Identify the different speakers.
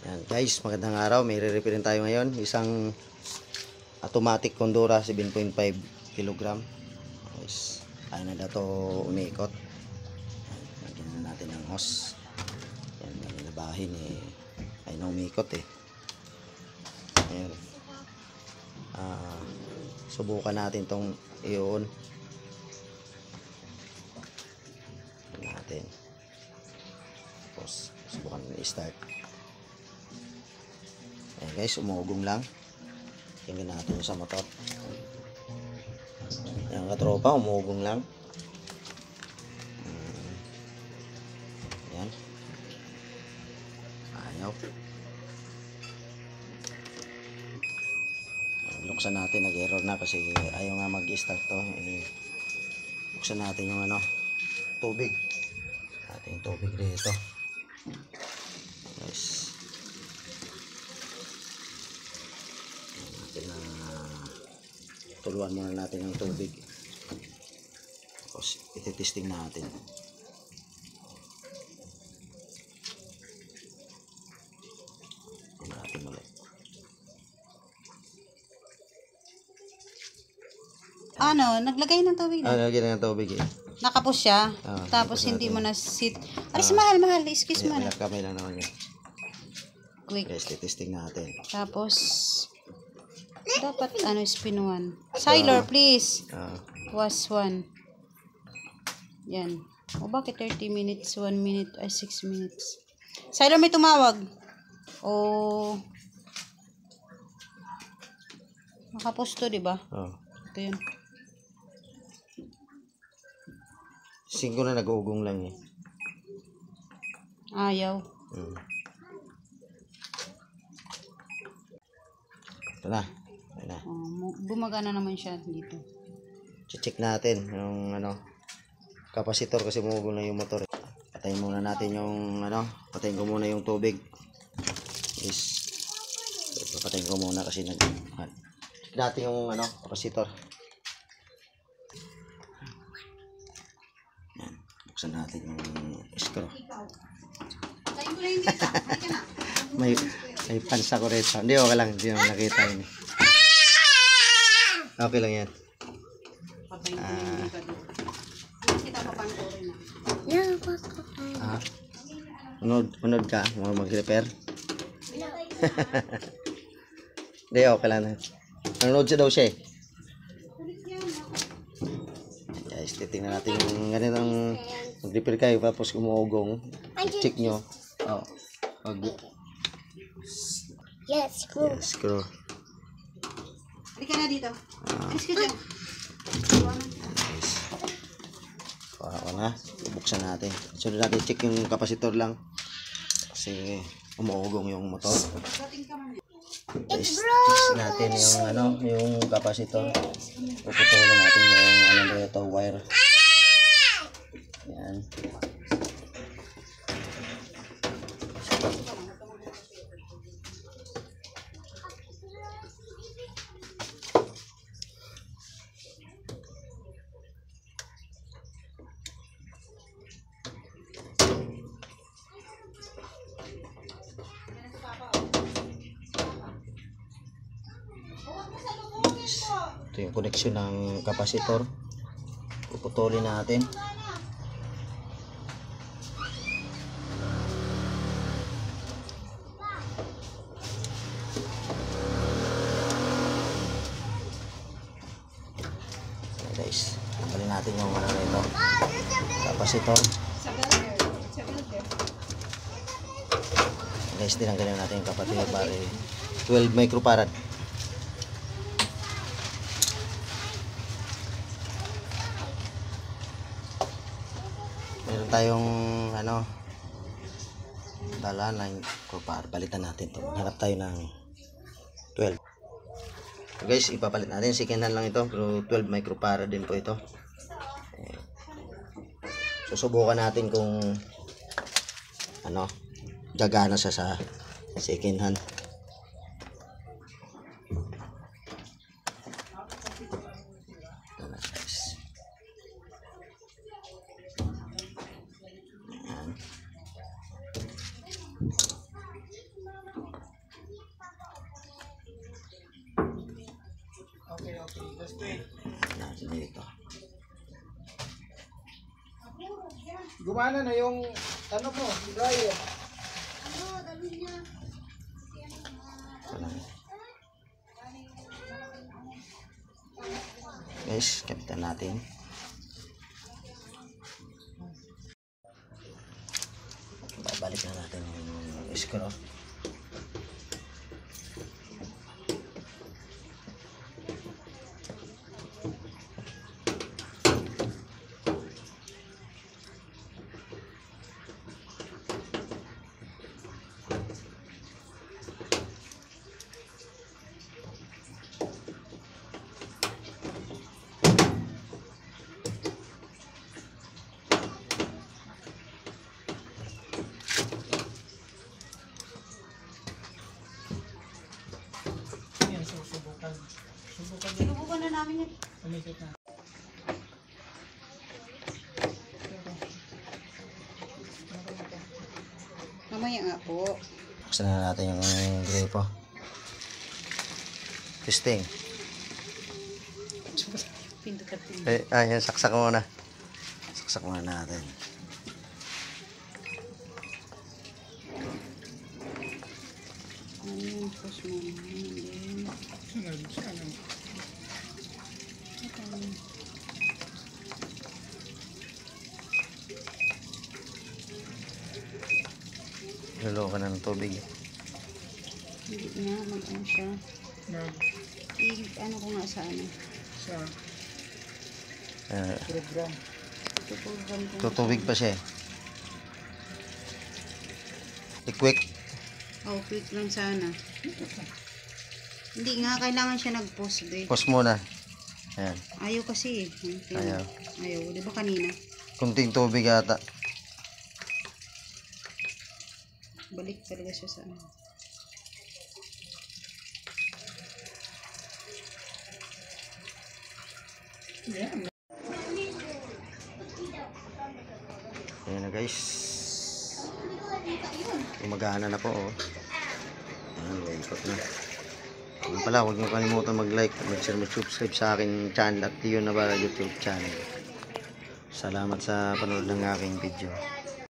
Speaker 1: Yan guys, magandang araw. May re-repair rin tayo ngayon. Isang automatic Condura 7.5 kg. Guys, ayaw na daw umiikot. Lagyan na natin ng hose. Yan, nalabahin eh. Ayaw na umiikot eh. Ayan. Subukan natin tong i-on. Natin. Tapos, subukan natin i-start. Ayan guys, umugong lang. Tingnan natin sa motor. Ayan katropa, umugong lang. Ayan. Ayaw. Buksan natin, nag-error na kasi ayaw nga mag-start to. Buksan natin yung tubig. Ating tubig dito. Guys. Tuluan muna natin ng tubig. Tapos ititesting natin. Natin ulit.
Speaker 2: Naglagay ng tubig na.
Speaker 1: Lagyan ng tubig eh.
Speaker 2: Nakapos siya. Tapos hindi mo na sit. Alis, mahal. Excuse mo na.
Speaker 1: Kamay lang naman yun.
Speaker 2: Quick.
Speaker 1: Guys, ititesting natin.
Speaker 2: Tapos dapat spin 1. Siler, please. Was 1. Yan. O bakit 30 minutes, 1 minute, 6 minutes. Siler, may tumawag. Nakapos to, diba? Ito yun.
Speaker 1: 5 na nag-uugong lang eh.
Speaker 2: Ayaw.
Speaker 1: Ito na.
Speaker 2: Gumagana naman siya dito.
Speaker 1: Check natin yung kapasitor kasi umugong lang yung motor. Patayin muna natin yung patayin ko muna yung tubig. Patayin ko muna kasi check natin yung kapasitor. Yan. Buksan natin yung screw. may pansa ko rito. Hindi, okay lang. Hindi naman nakita yun. Okay lang yan. Unod ka? Mag-repair? Hindi, okay lang. Nanonood siya daw siya eh. Guys, titingnan natin yung ganitong mag-repair kayo tapos umuugong. Check nyo.
Speaker 2: Yes,
Speaker 1: screw.
Speaker 2: Halika na dito. Excuse me.
Speaker 1: Ako na. Bubuksan natin. Sunod natin check yung kapasitor lang. Kasi umuugong yung motor. Guys, check natin yung kapasitor. Puputulin natin yung ito, wire. Yan. Ito yung connection ng kapasitor. Puputulin natin. Okay guys, tanggalin natin yung ito, kapasitor. Guys, tinanggalin natin yung kapasitor para 12 microfarad. Meron tayong dala 9 microfarad. Palitan natin to. Hanap tayo ng 12. So guys, ipapalit natin. Second hand lang ito, pero 12 microfarad din po ito. Susubukan natin kung gagana siya sa second hand. natin dito.
Speaker 3: Gumana na yung ano mo, dryer.
Speaker 1: Ito lang. Guys, kapitan natin. Babalik na natin yung screw.
Speaker 3: Yan, susubukan. Subukan yun.
Speaker 2: Sinubukan na namin yun.
Speaker 3: Umikot na.
Speaker 2: Mamaya nga po.
Speaker 1: Buksan na natin yung gripo. Testing.
Speaker 2: Pindot at pindot.
Speaker 1: Yan, saksak muna. Saksak muna natin.
Speaker 2: Ayun, push mo. Ayun.
Speaker 3: Sunod, sana.
Speaker 1: Lulukan na ng tubig.
Speaker 2: Hindi na, mag-ano siya.
Speaker 3: Mag
Speaker 2: Ano ko nga sa ano.
Speaker 3: sa
Speaker 1: Uh,
Speaker 3: program.
Speaker 2: Tutugan ko.
Speaker 1: tutubig pa siya eh. I-quick.
Speaker 2: Oh, quick lang sana. Hindi nga, kailangan siya nag-post eh.
Speaker 1: Pause muna. Ayan.
Speaker 2: Ayaw kasi eh.
Speaker 1: Ayaw.
Speaker 2: Ayaw, di ba kanina?
Speaker 1: Kunting tubig ata.
Speaker 2: Balik talaga siya sa ano.
Speaker 3: Yan.
Speaker 1: Ayan na guys. Gumagana na po oh. Ayan, ikot na. Ayan pala, huwag niyo kalimutan mag-like, mag-share, mag-subscribe sa aking channel at yun na ba YouTube channel. Salamat sa panood ng aking video.